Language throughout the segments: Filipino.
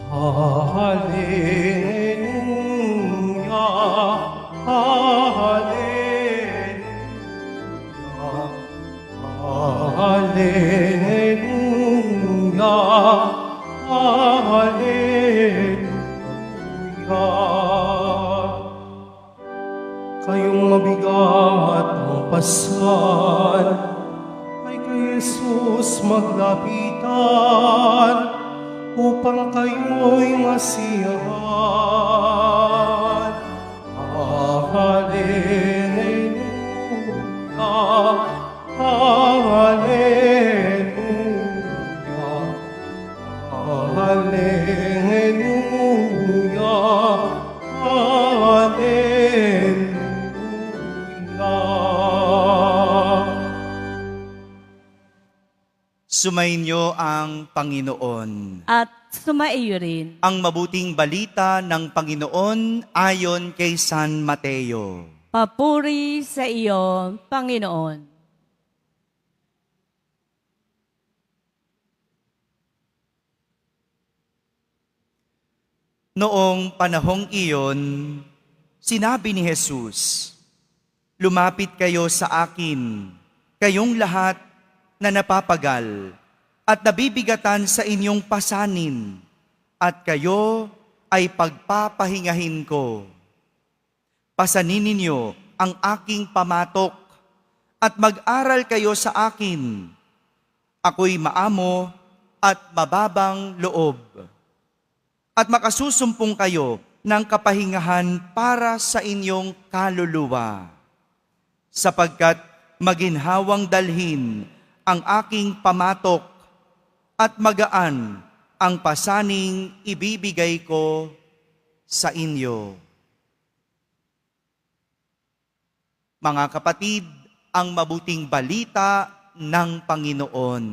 Hallelujah, hallelujah, hallelujah, hallelujah. Kayong mabigat ang pasan, ay kay Jesus maglapitan, upang kayo'y masiyahan. Hallelujah, hallelujah, hallelujah, hallelujah. Sumainyo ang Panginoon. At sumaiyo rin. Ang mabuting balita ng Panginoon ayon kay San Mateo. Papuri sa iyo, Panginoon. Noong panahong iyon, sinabi ni Jesus, "Lumapit kayo sa akin, kayong lahat na napapagal at nabibigatan sa inyong pasanin, at kayo ay pagpapahingahin ko. Pasanin ninyo ang aking pamatok at mag-aral kayo sa akin. Ako'y maamo at mababang loob, at makasusumpong kayo ng kapahingahan para sa inyong kaluluwa, sapagkat maginhawang dalhin ang aking pamatok at magaan ang pasaning ibibigay ko sa inyo." Mga kapatid, ang mabuting balita ng Panginoon.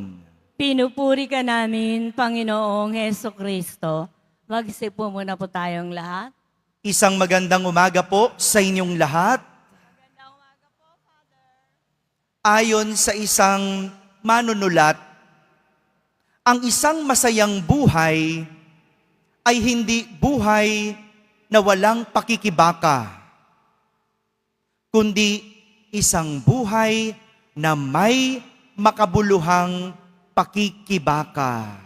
Pinupuri ka namin, Panginoong Heso Kristo. Magsipo muna po tayong lahat. Isang magandang umaga po sa inyong lahat. Ayon sa isang manunulat, ang isang masayang buhay ay hindi buhay na walang pakikibaka, kundi isang buhay na may makabuluhang pakikibaka.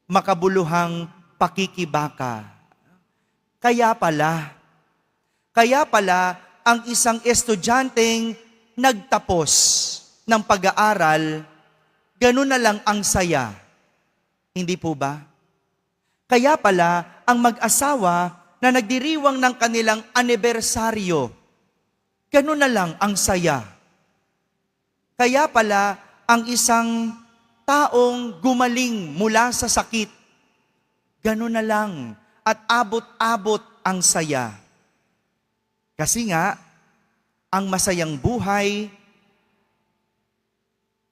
Makabuluhang pakikibaka. Kaya pala, ang isang estudyanteng nagtapos ng pag-aaral, ganun na lang ang saya. Hindi po ba? Kaya pala, ang mag-asawa na nagdiriwang ng kanilang anibersaryo, ganun na lang ang saya. Kaya pala, ang isang taong gumaling mula sa sakit, ganun na lang at abot-abot ang saya. Kasi nga, ang masayang buhay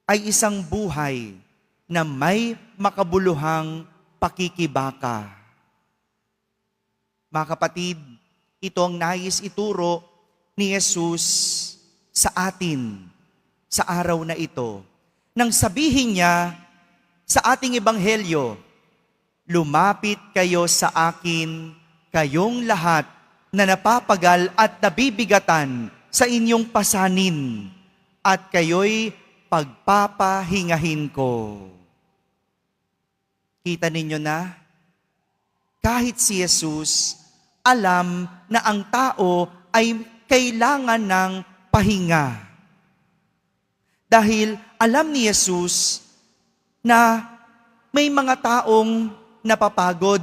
ay isang buhay na may makabuluhang pakikibaka. Mga kapatid, ito ang nais ituro ni Jesus sa atin sa araw na ito. Nang sabihin niya sa ating ebanghelyo, "Lumapit kayo sa akin, kayong lahat na napapagal at nabibigatan sa inyong pasanin, at kayo'y pagpapahingahin ko." Kita ninyo na? Kahit si Jesus, alam na ang tao ay kailangan ng pahinga. Dahil alam ni Jesus na may mga taong napapagod,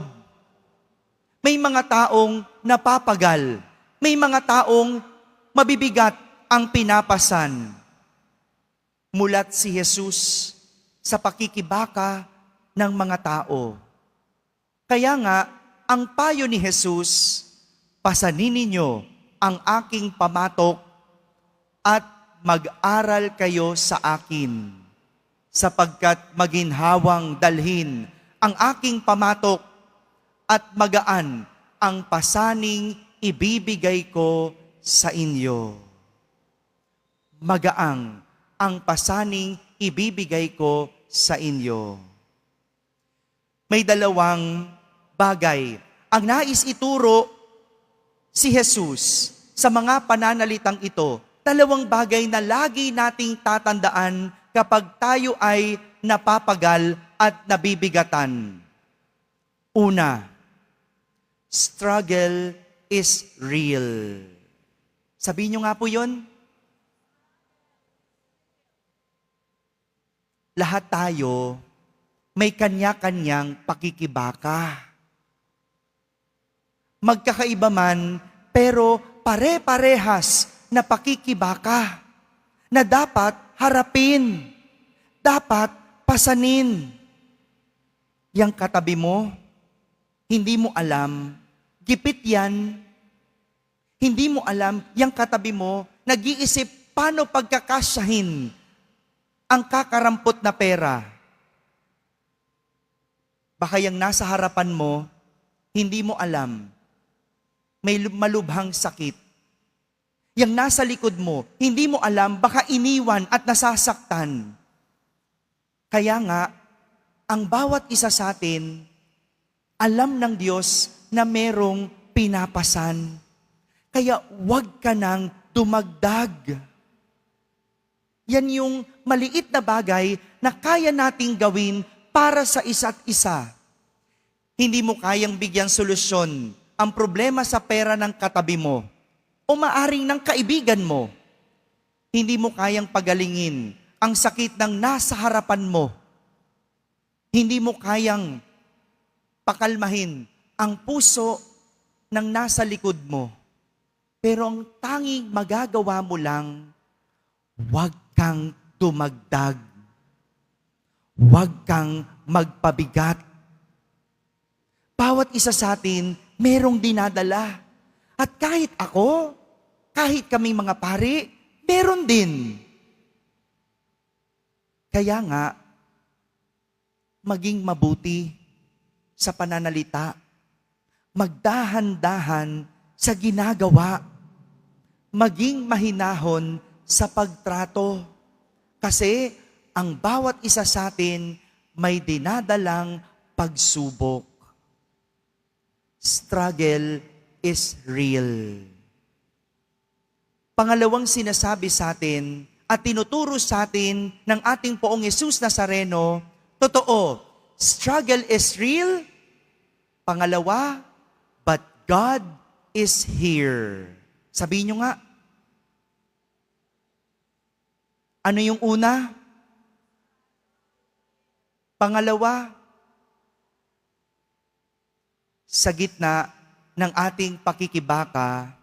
may mga taong napapagal, may mga taong mabibigat ang pinapasan. Mulat si Jesus sa pakikibaka ng mga tao. Kaya nga, ang payo ni Jesus, "Pasanin ninyo ang aking pamatok at mag-aral kayo sa akin, sapagkat maginhawang dalhin ang aking pamatok at magaan ang pasaning ibibigay ko sa inyo." Magaang ang pasaning ibibigay ko sa inyo. may dalawang bagay. Ang nais ituro si Jesus sa mga pananalitang ito, dalawang bagay na lagi nating tatandaan kapag tayo ay napapagal at nabibigatan. Una, struggle is real. Sabihin nyo nga po yun. Lahat tayo may kanya-kanyang pakikibaka. Magkakaiba man, pero pare-parehas na pakikibaka na dapat harapin, dapat pasanin. Yang katabi mo, hindi mo alam, gipit yan. Hindi mo alam, yang katabi mo, nag-iisip paano pagkakasyahin ang kakarampot na pera. Baka yung nasa harapan mo, hindi mo alam, may malubhang sakit. Yang nasa likod mo, hindi mo alam, baka iniwan at nasasaktan. Kaya nga, ang bawat isa sa atin, alam ng Diyos na merong pinapasan. Kaya huwag ka nang dumagdag. Yan yung maliit na bagay na kaya nating gawin para sa isa't isa. Hindi mo kayang bigyan solusyon ang problema sa pera ng katabi mo o maaring ng kaibigan mo. Hindi mo kayang pagalingin ang sakit ng nasa harapan mo. Hindi mo kayang pakalmahin ang puso ng nasa likod mo. Pero ang tanging magagawa mo lang, huwag kang dumagdag. Huwag kang magpabigat. Bawat isa sa atin, merong dinadala. At kahit ako, kahit kaming mga pari, meron din. Kaya nga, maging mabuti sa pananalita. Magdahan-dahan sa ginagawa. Maging mahinahon sa pagtrato. Kasi ang bawat isa sa atin may dinadalang pagsubok. Struggle is real. Pangalawang sinasabi sa atin at tinuturo sa atin ng ating Poong Jesus Nazareno, totoo, struggle is real. Pangalawa, but God is here. Sabihin nyo nga. Ano yung una? Pangalawa, sa gitna ng ating pakikibaka,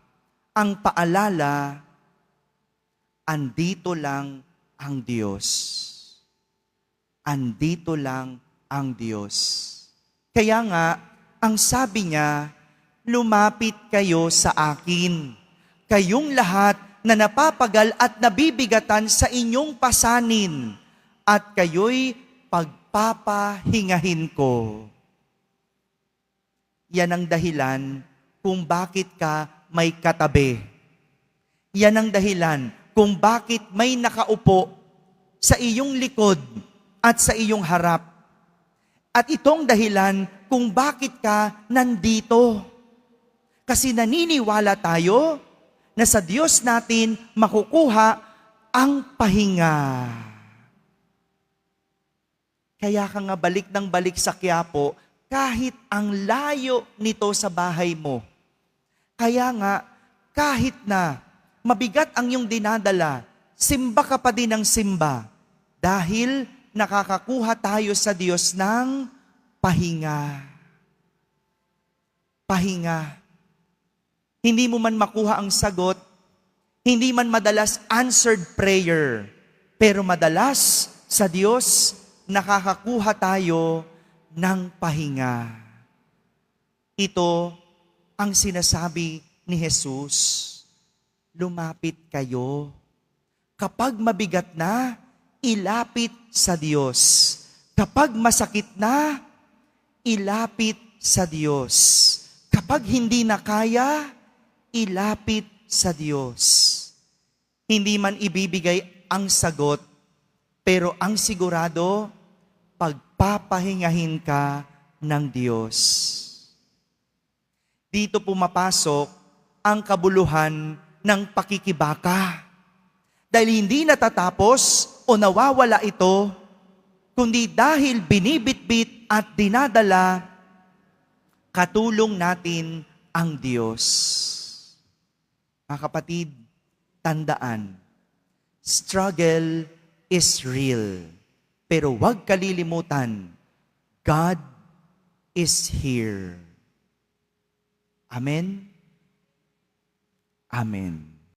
ang paalala, andito lang ang Diyos. Andito lang ang Diyos. Kaya nga, ang sabi niya, lumapit kayo sa akin. Kayong lahat na napapagal at nabibigatan sa inyong pasanin, at kayo'y pagpapahingahin ko. Yan ang dahilan kung bakit ka may katabi. Yan ang dahilan kung bakit may nakaupo sa iyong likod at sa iyong harap. At itong dahilan kung bakit ka nandito. Kasi naniniwala tayo na sa Diyos natin makukuha ang pahinga. Kaya ka nga balik ng balik sa Quiapo, kahit ang layo nito sa bahay mo. Kaya nga, kahit na mabigat ang iyong dinadala, simba ka pa din ng simba. Dahil nakakakuha tayo sa Diyos ng pahinga. Pahinga. Hindi mo man makuha ang sagot, hindi man madalas answered prayer, pero madalas sa Diyos, nakakakuha tayo ng pahinga. Ito ang sinasabi ni Jesus. Lumapit kayo. Kapag mabigat na, ilapit sa Diyos. Kapag masakit na, ilapit sa Diyos. Kapag hindi na kaya, ilapit sa Diyos. Hindi man ibibigay ang sagot, pero ang sigurado, pagpapahingahin ka ng Diyos. Dito pumapasok ang kabuluhan ng pakikibaka. Dahil hindi natatapos o nawawala ito, kundi dahil binibitbit at dinadala, katulong natin ang Diyos. Mga kapatid, tandaan, struggle is real. Pero huwag kalilimutan, God is here. Amen? Amen.